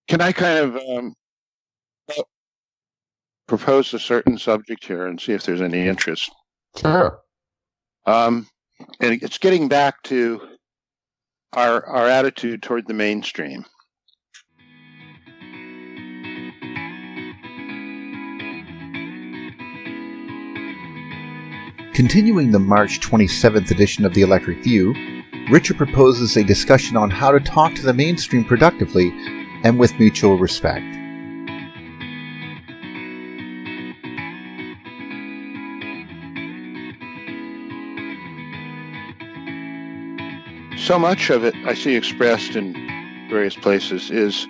Can I kind of propose a certain subject here and see if there's any interest? Sure. And it's getting back to our attitude toward the mainstream. Continuing the March 27th edition of the Electric View, Richard proposes a discussion on how to talk to the mainstream productively and with mutual respect. So much of it I see expressed in various places is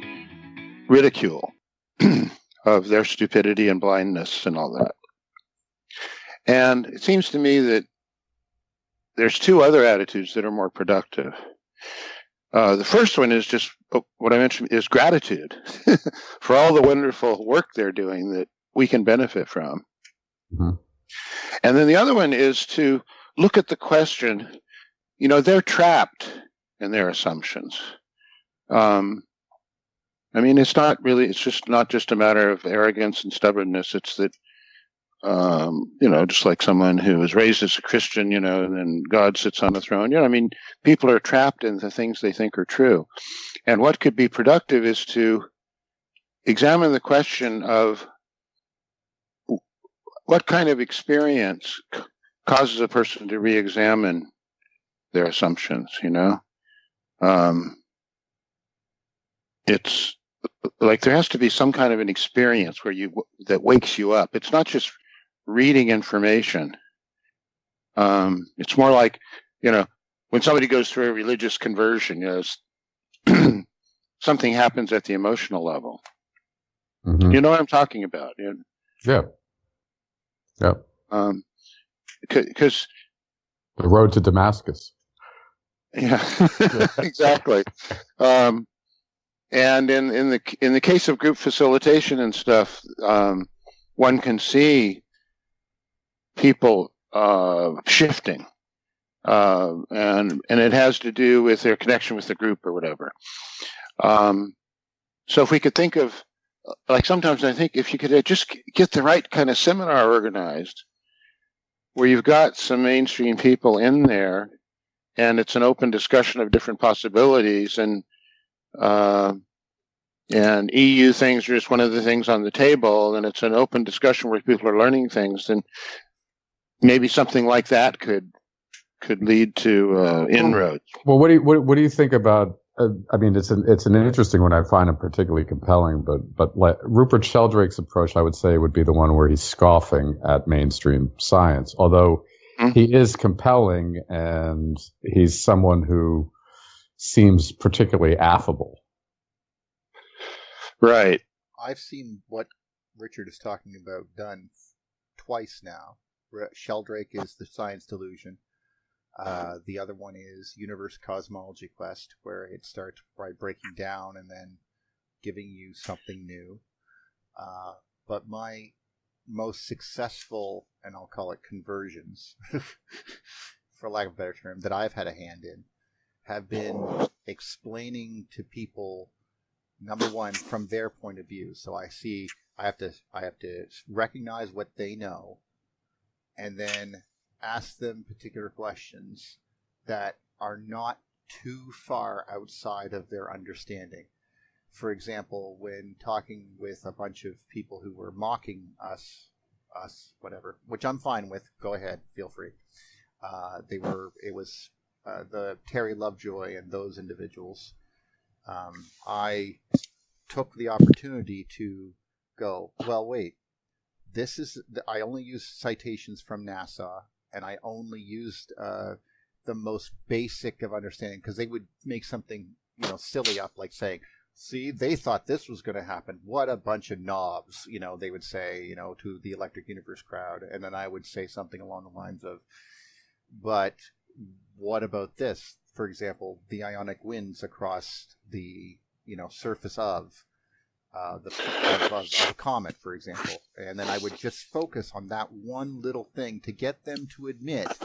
ridicule of their stupidity and blindness and all that. And it seems to me that there's two other attitudes that are more productive. The first one is just what I mentioned is gratitude for all the wonderful work they're doing that we can benefit from. Mm-hmm. And then the other one is to look at the question, they're trapped in their assumptions. I mean, it's just not just a matter of arrogance and stubbornness. It's that, just like someone who was raised as a Christian, and then God sits on the throne. I mean, people are trapped in the things they think are true. And what could be productive is to examine the question of what kind of experience causes a person to re-examine their assumptions, It's like there has to be some kind of an experience that wakes you up. It's not just reading information. It's more like, when somebody goes through a religious conversion, something happens at the emotional level. Mm-hmm. You know what I'm talking about? Yeah. Yeah. Because the road to Damascus. Yeah, exactly. And in the case of group facilitation and stuff, one can see people shifting, and it has to do with their connection with the group or whatever. So if we could think of, like, sometimes I think if you could just get the right kind of seminar organized, where you've got some mainstream people in there, and it's an open discussion of different possibilities, and EU things are just one of the things on the table, and it's an open discussion where people are learning things, then maybe something like that could lead to inroads. Well, what do you think about? I mean, it's an interesting one. I find it particularly compelling, but like Rupert Sheldrake's approach, I would say, would be the one where he's scoffing at mainstream science, although he is compelling and he's someone who seems particularly affable. Right. I've seen what Richard is talking about done twice now. Sheldrake is The Science Delusion. The other one is Universe Cosmology Quest, where it starts by breaking down and then giving you something new. But my most successful, and I'll call it conversions, for lack of a better term, that I've had a hand in, have been explaining to people, number one, from their point of view. So I have to recognize what they know, and then ask them particular questions that are not too far outside of their understanding. For example, when talking with a bunch of people who were mocking us, whatever, which I'm fine with. Go ahead, feel free. It was the Terry Lovejoy and those individuals. I took the opportunity to go, well, wait, I only used citations from NASA, and I only used the most basic of understanding, because they would make something, silly up, like saying, see, they thought this was going to happen. What a bunch of knobs, they would say, to the Electric Universe crowd. And then I would say something along the lines of, but what about this? for example, the ionic winds across the surface of of a comet, for example, and then I would just focus on that one little thing to get them to admit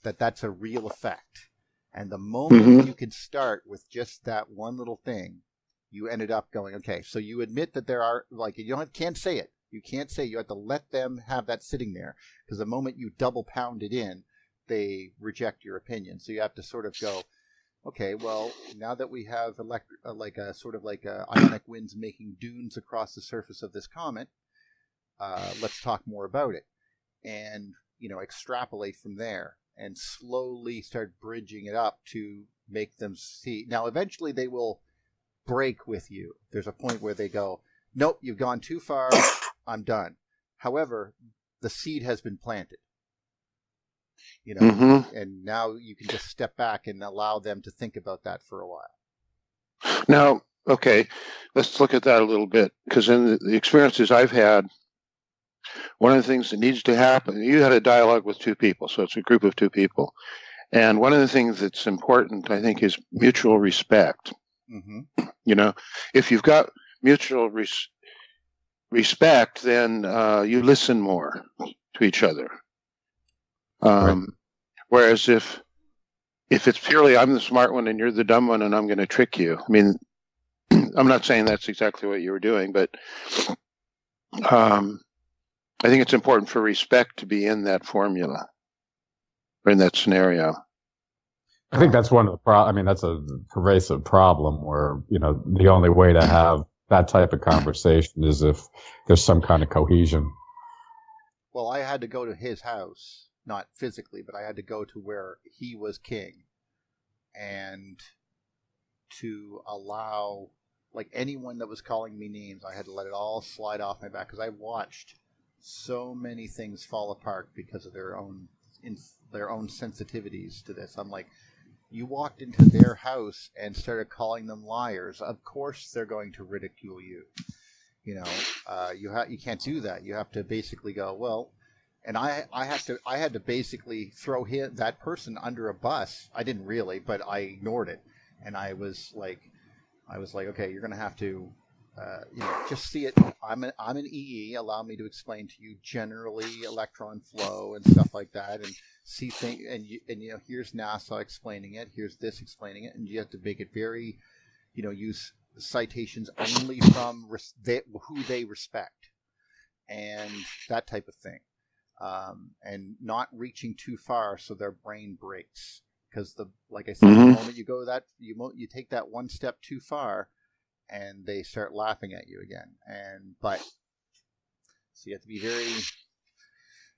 that that's a real effect. And the moment you could start with just that one little thing, you ended up going, okay, so you admit that there are, like, can't say it. You can't say, you have to let them have that sitting there, because the moment you double pound it in, they reject your opinion. So you have to sort of go, okay, well, now that we have ionic winds making dunes across the surface of this comet, let's talk more about it, and extrapolate from there, and slowly start bridging it up to make them see. Now, eventually, they will break with you. There's a point where they go, "Nope, you've gone too far. I'm done." However, the seed has been planted. And now you can just step back and allow them to think about that for a while. Now, okay, let's look at that a little bit, because in the experiences I've had, one of the things that needs to happen, you had a dialogue with two people, so it's a group of two people. And one of the things that's important, I think, is mutual respect. If you've got mutual respect, then you listen more to each other. Right. Whereas if it's purely I'm the smart one and you're the dumb one and I'm going to trick you, I mean, I'm not saying that's exactly what you were doing, but I think it's important for respect to be in that formula or in that scenario. I think that's one of the that's a pervasive problem where, the only way to have that type of conversation is if there's some kind of cohesion. Well, I had to go to his house, not physically, but I had to go to where he was king, and to allow, like, anyone that was calling me names, I had to let it all slide off my back, because I watched so many things fall apart because of their own sensitivities to this. I'm like, you walked into their house and started calling them liars. Of course they're going to ridicule you. You can't do that. You have to basically go, well, and I had to basically throw that person under a bus. I didn't really, but I ignored it. And I was like, okay, you're going to have to, just see it. I'm an EE. Allow me to explain to you generally electron flow and stuff like that, and see things. And here's NASA explaining it. Here's this explaining it, and you have to make it very, use citations only from who they respect, and that type of thing, and not reaching too far so their brain breaks. Because like I said, the moment you go you take that one step too far, and they start laughing at you again. So you have to be very,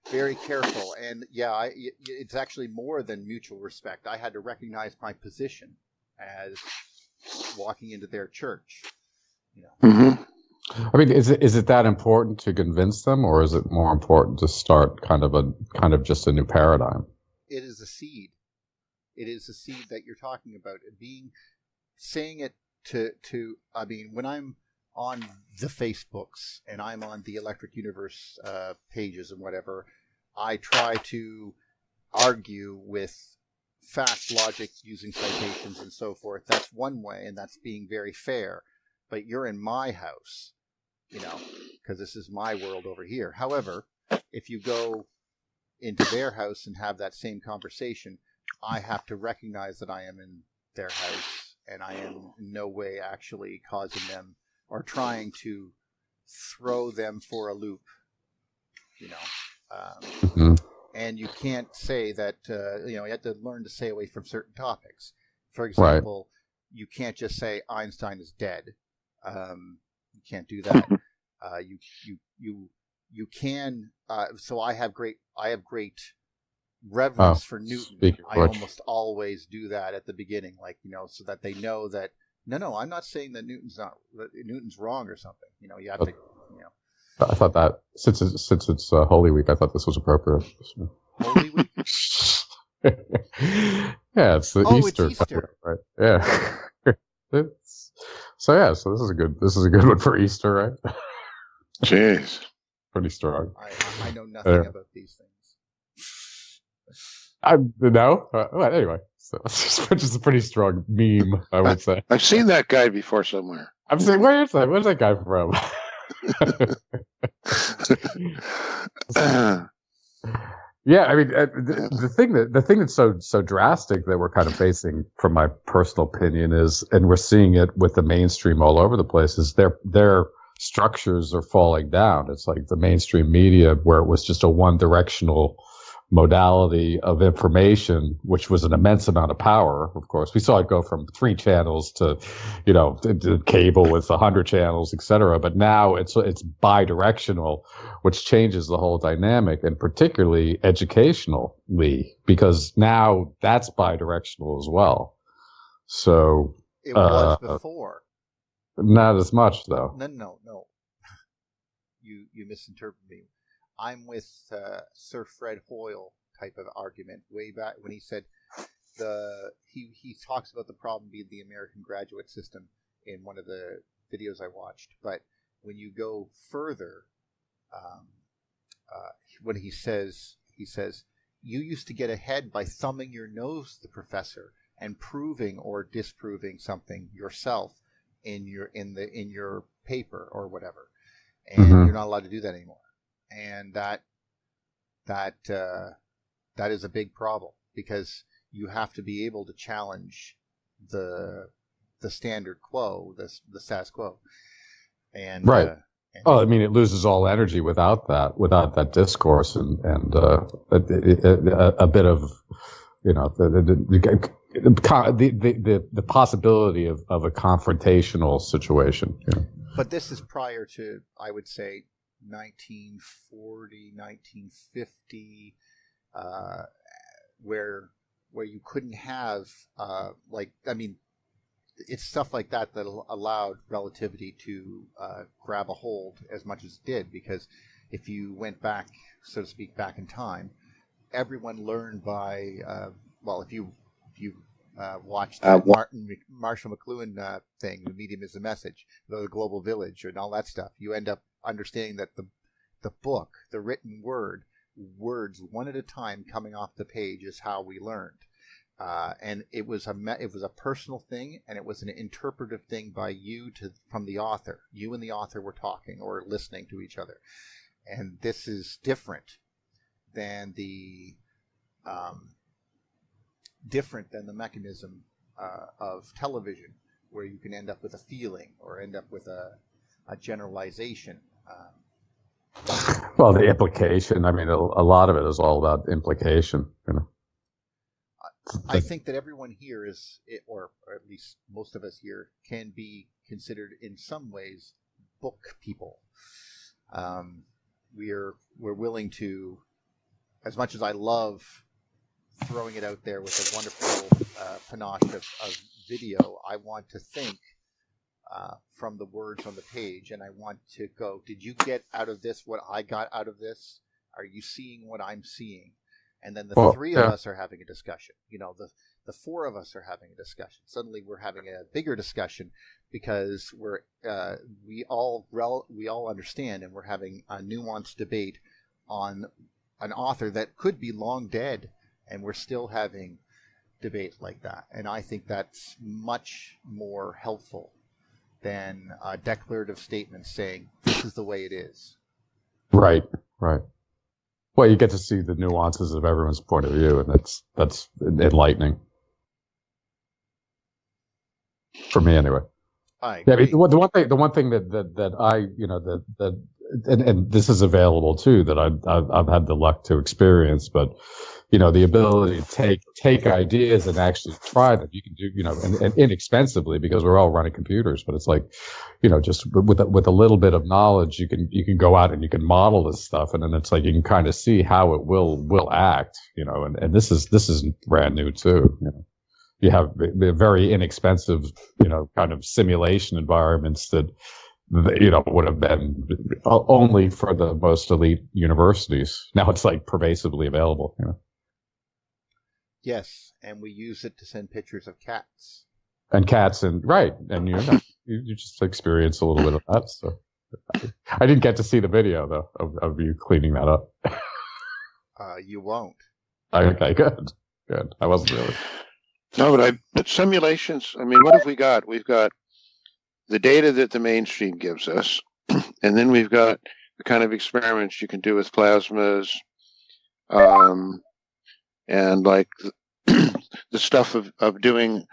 very careful. And yeah, it's actually more than mutual respect. I had to recognize my position as walking into their church. I mean, is it that important to convince them, or is it more important to start kind of just a new paradigm? It is a seed. It is the seed that you're talking about. Saying it to I mean, when I'm on the Facebooks and I'm on the Electric Universe pages and whatever, I try to argue with fact, logic, using citations and so forth. That's one way, and that's being very fair. But you're in my house, because this is my world over here. However, if you go into their house and have that same conversation, I have to recognize that I am in their house, and I am in no way actually causing them or trying to throw them for a loop, And you can't say that, you have to learn to stay away from certain topics. For example, You can't just say Einstein is dead. You can't do that. You can. So I have great reverence for Newton. I almost always do that at the beginning, so that they know that no, I'm not saying that Newton's wrong or something. You have to. I thought that since it's Holy Week, I thought this was appropriate. Holy Week. Yeah, it's Easter. It's Easter, right? Yeah. So this is a good one for Easter, right? Jeez, pretty strong. I know nothing about these things. I know. Well, anyway, So, which is a pretty strong meme, I would say. I've seen that guy before somewhere. I'm saying, where's that? Where's that guy from? Yeah, I mean, the thing that's so drastic that we're kind of facing, from my personal opinion, is, and we're seeing it with the mainstream all over the place, is their structures are falling down. It's like the mainstream media, where it was just a one-directional modality of information, which was an immense amount of power. Of course, we saw it go from 3 channels to, to cable with 100 channels, etc. But now it's bi-directional, which changes the whole dynamic, and particularly educationally, because now that's bi-directional as well. So it was before. Not as much, though. No. You misinterpret me. I'm with Sir Fred Hoyle type of argument way back when he said he talks about the problem being the American graduate system in one of the videos I watched. But when you go further, when he says you used to get ahead by thumbing your nose at the professor and proving or disproving something yourself in your paper or whatever, and you're not allowed to do that anymore. And that is a big problem, because you have to be able to challenge the standard quo, the status quo. And right. I mean, it loses all energy without that discourse and a bit of, the possibility of a confrontational situation. But this is prior to, I would say, 1940, 1950, where you couldn't have it's stuff like that allowed relativity to grab a hold as much as it did, because if you went back, so to speak, back in time, everyone learned by if you watched that Marshall McLuhan thing, The Medium is the Message, the Global Village, and all that stuff, you end up understanding that the book, the written words one at a time coming off the page, is how we learned. And it was a personal thing, and it was an interpretive thing by you from the author. You and the author were talking or listening to each other, and this is different than the mechanism of television, where you can end up with a feeling or end up with a generalization. Well, the implication. I mean, a lot of it is all about implication. I think that everyone here or at least most of us here, can be considered in some ways book people. We're willing to, as much as I love throwing it out there with a wonderful panache of video, I want to think from the words on the page, and I want to go, did you get out of this what I got out of this? Are you seeing what I'm seing? And then the three of us are having a discussion. The 4 of us are having a discussion. Suddenly we're having a bigger discussion, because we all understand, and we're having a nuanced debate on an author that could be long dead, and we're still having debate like that. And I think that's much more helpful than a declarative statement saying this is the way it is. Right. Well, you get to see the nuances of everyone's point of view, and that's enlightening. For me, anyway. I agree. Yeah, I mean, the one thing that I, and this is available too, that I've had the luck to experience, but the ability to take ideas and actually try them. You can do, and inexpensively, because we're all running computers, but it's like, just with a little bit of knowledge, you can go out and you can model this stuff, and then it's like you can kind of see how it will act, and this is brand new too. You have very inexpensive, kind of simulation environments that would have been only for the most elite universities. Now it's like pervasively available. Yes, and we use it to send pictures of cats. And right, and you just experience a little bit of that. So I didn't get to see the video though of you cleaning that up. You won't. Okay, good. I wasn't really. No, but simulations. I mean, what have we got? We've got the data that the mainstream gives us, and then we've got the kind of experiments you can do with plasmas, and like the stuff of doing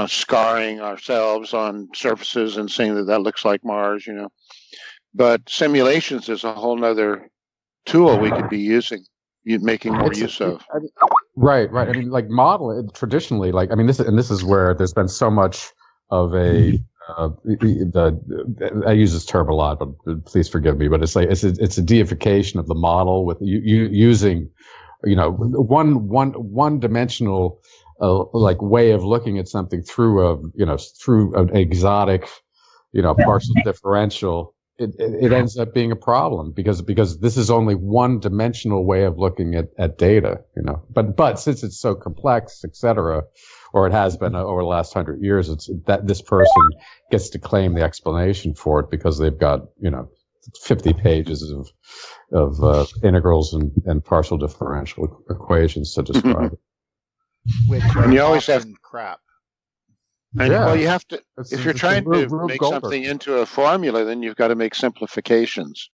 scarring ourselves on surfaces and saying that looks like Mars, But simulations is a whole nother tool we could be using, making more use of. Right. I mean, like modeling traditionally, like, I mean, this is where there's been so much of a, I use this term a lot, but please forgive me, but it's like, it's a deification of the model with using, one dimensional, like way of looking at something through an exotic, partial differential. It ends up being a problem because this is only one dimensional way of looking at data, but since it's so complex, et cetera, or it has been over the last 100 years, it's that this person gets to claim the explanation for it because they've got, 50 pages of integrals and partial differential equations to describe it. Which and you always have crap. And, well, you have to, if you're trying to make something into a formula, then you've got to make simplifications.